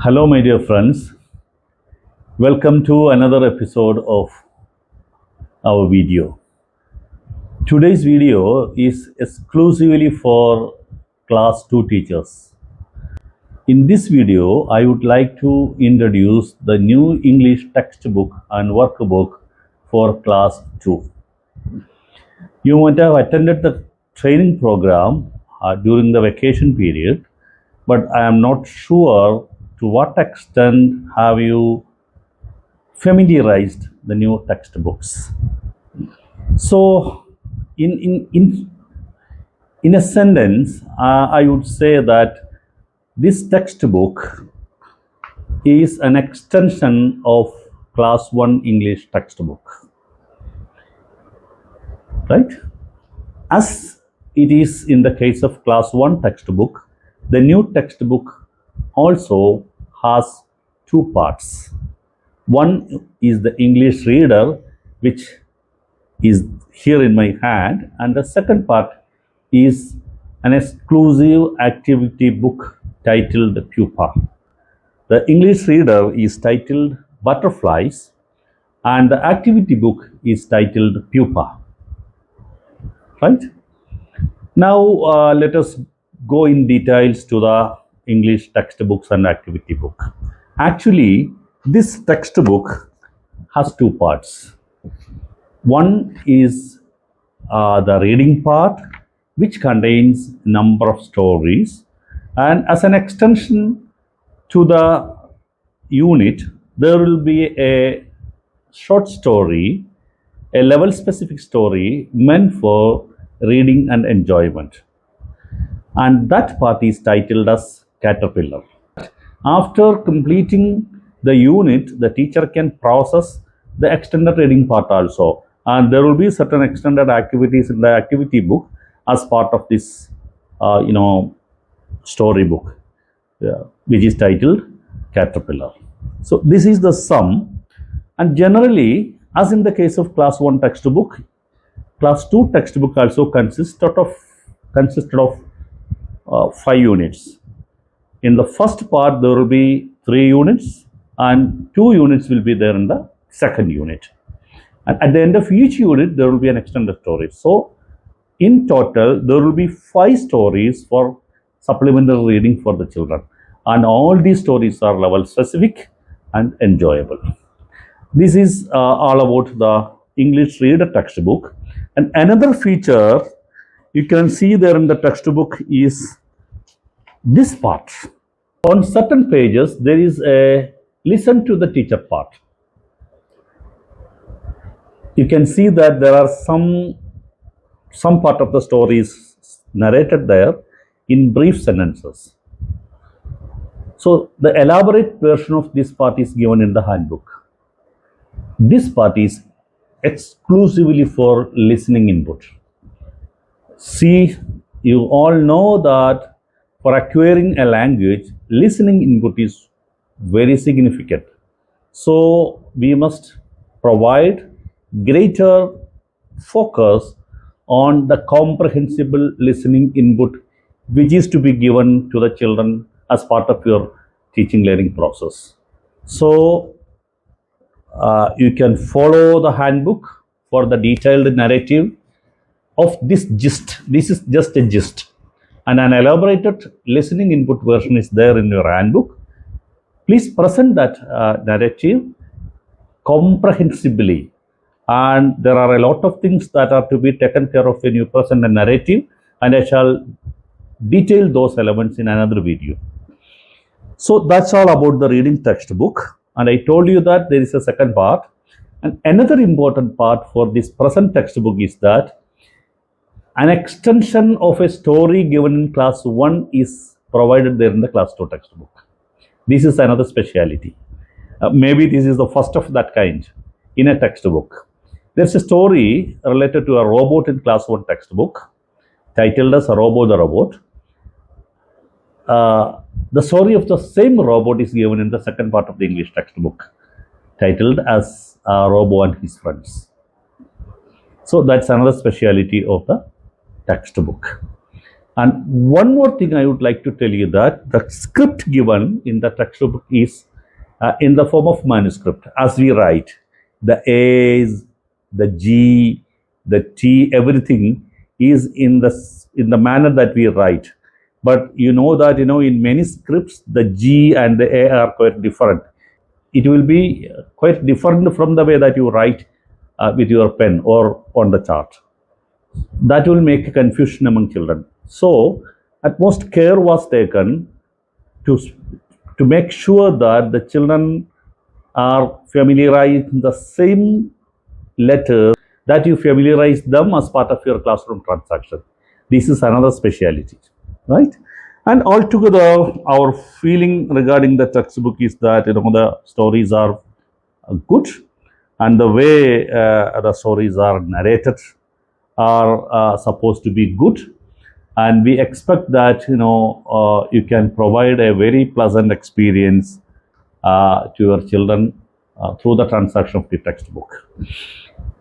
Hello, my dear friends. Welcome to another episode of our video. Today's video is exclusively for class 2 teachers. In this video, I would like to introduce the new English textbook and workbook for class 2. You might have attended the training program during the vacation period, but I am not sure to what extent have you familiarized the new textbooks. So, in a sentence, I would say that this textbook is an extension of class 1 English textbook, right? As it is in the case of class 1 textbook, the new textbook also has two parts. One is the English reader, which is here in my hand, and the second part is an exclusive activity book titled Pupa. The English reader is titled Butterflies, and the activity book is titled Pupa. Right? Now, let us go in details to the English textbooks and activity book. Actually, this textbook has two parts. One is the reading part, which contains a number of stories, and as an extension to the unit, there will be a short story, a level specific story meant for reading and enjoyment, and that part is titled as Caterpillar. After completing the unit, the teacher can process the extended reading part also, and there will be certain extended activities in the activity book as part of this story book, which is titled Caterpillar. So this is the sum, and generally, as in the case of class 1 textbook, class 2 textbook also consisted of 5 units. In the first part, there will be 3 units, and 2 units will be there in the second unit. And at the end of each unit, there will be an extended story. So, in total, there will be 5 stories for supplementary reading for the children. And all these stories are level specific and enjoyable. This is all about the English reader textbook. And another feature you can see there in the textbook is this part. On certain pages, there is a listen to the teacher part. You can see that there are some part of the stories narrated there in brief sentences. So the elaborate version of this part is given in the handbook. This part is exclusively for listening input. See, you all know that for acquiring a language, listening input is very significant. So we must provide greater focus on the comprehensible listening input, which is to be given to the children as part of your teaching learning process. So you can follow the handbook for the detailed narrative of this gist. This is just a gist, and an elaborated listening input version is there in your handbook. Please present that narrative comprehensively, and there are a lot of things that are to be taken care of when you present a narrative, and I shall detail those elements in another video. So that's all about the reading textbook, and I told you that there is a second part, and another important part for this present textbook is that an extension of a story given in class 1 is provided there in the class 2 textbook. This is another speciality. Maybe this is the first of that kind in a textbook. There's a story related to a robot in class 1 textbook titled as Robo the Robot. The story of the same robot is given in the second part of the English textbook titled as Robo and His Friends. So that's another speciality of the textbook. And one more thing I would like to tell you, that the script given in the textbook is in the form of manuscript. As we write, the A's, the G, the T, everything is in the manner that we write. But you know that in many scripts the G and the A are quite different. It will be quite different from the way that you write with your pen or on the chart. That will make confusion among children. So, utmost care was taken to make sure that the children are familiarized in the same letters that you familiarize them as part of your classroom transaction. This is another speciality, right? And altogether, our feeling regarding the textbook is that the stories are good, and the way the stories are narrated are supposed to be good, and we expect that you can provide a very pleasant experience to your children through the transaction of the textbook.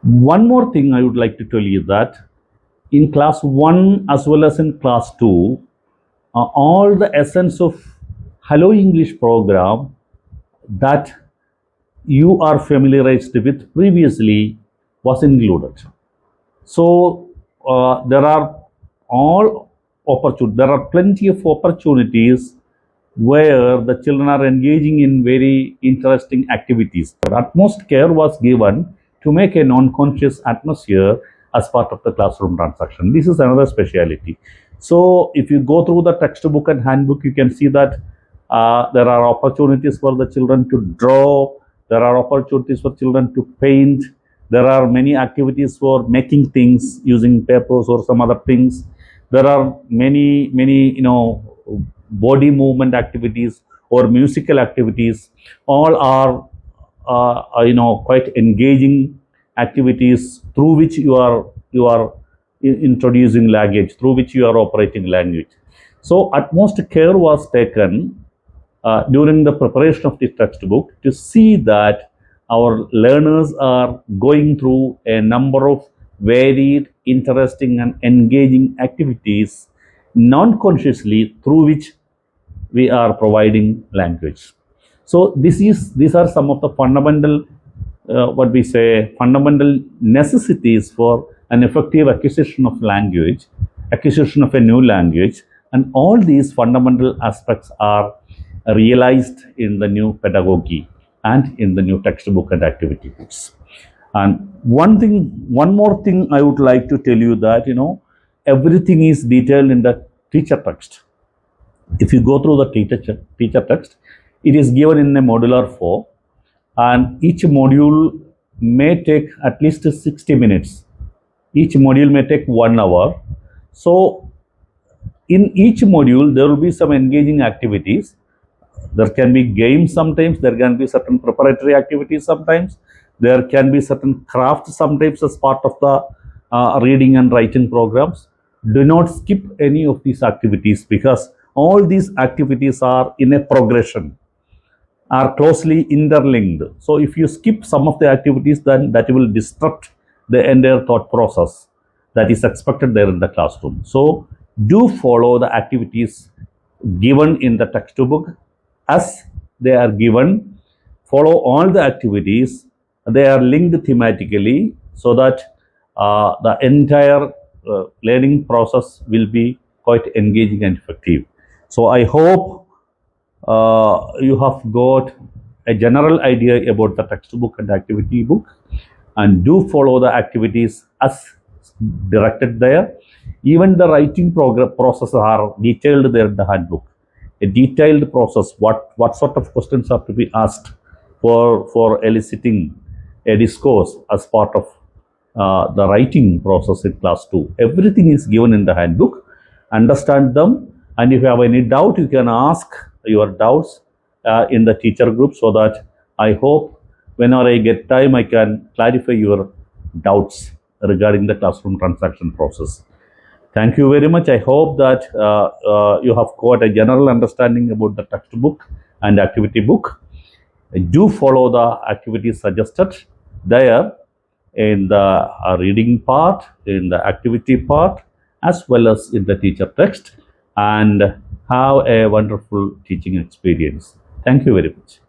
One more thing I would like to tell you, that in class 1 as well as in class 2, all the essence of Hello English program that you are familiarized with previously was included. So there are there are plenty of opportunities where the children are engaging in very interesting activities. Utmost care was given to make a non-conscious atmosphere as part of the classroom transaction. This is another speciality. So if you go through the textbook and handbook, you can see that there are opportunities for the children to draw, there are opportunities for children to paint, there are many activities for making things using papers or some other things. There are many body movement activities or musical activities. All are quite engaging activities through which you are introducing language, through which you are operating language. So utmost care was taken during the preparation of the textbook to see that our learners are going through a number of varied, interesting and engaging activities non-consciously, through which we are providing language. So these are some of the fundamental fundamental necessities for an effective acquisition of language, acquisition of a new language, and all these fundamental aspects are realized in the new pedagogy and in the new textbook and activity books. And one more thing I would like to tell you, that everything is detailed in the teacher text. If you go through the teacher text, it is given in a modular form, and each module may take at least 60 minutes. Each module may take 1 hour. So in each module there will be some engaging activities. There can be games sometimes, there can be certain preparatory activities sometimes, there can be certain crafts sometimes as part of the reading and writing programs. Do not skip any of these activities, because all these activities are in a progression, are closely interlinked. So if you skip some of the activities, then that will disrupt the entire thought process that is expected there in the classroom. So do follow the activities given in the textbook as they are given. Follow all the activities. They are linked thematically, so that the entire learning process will be quite engaging and effective. So I hope you have got a general idea about the textbook and activity book, and do follow the activities as directed there. Even the writing process are detailed there in the handbook. A detailed process, what sort of questions are to be asked for eliciting a discourse as part of the writing process in class 2. Everything is given in the handbook. Understand them, and if you have any doubt, you can ask your doubts in the teacher group, so that I hope whenever I get time, I can clarify your doubts regarding the classroom transaction process. Thank you very much. I hope that you have got a general understanding about the textbook and activity book. Do follow the activities suggested there in the reading part, in the activity part, as well as in the teacher text and have a wonderful teaching experience. Thank you very much.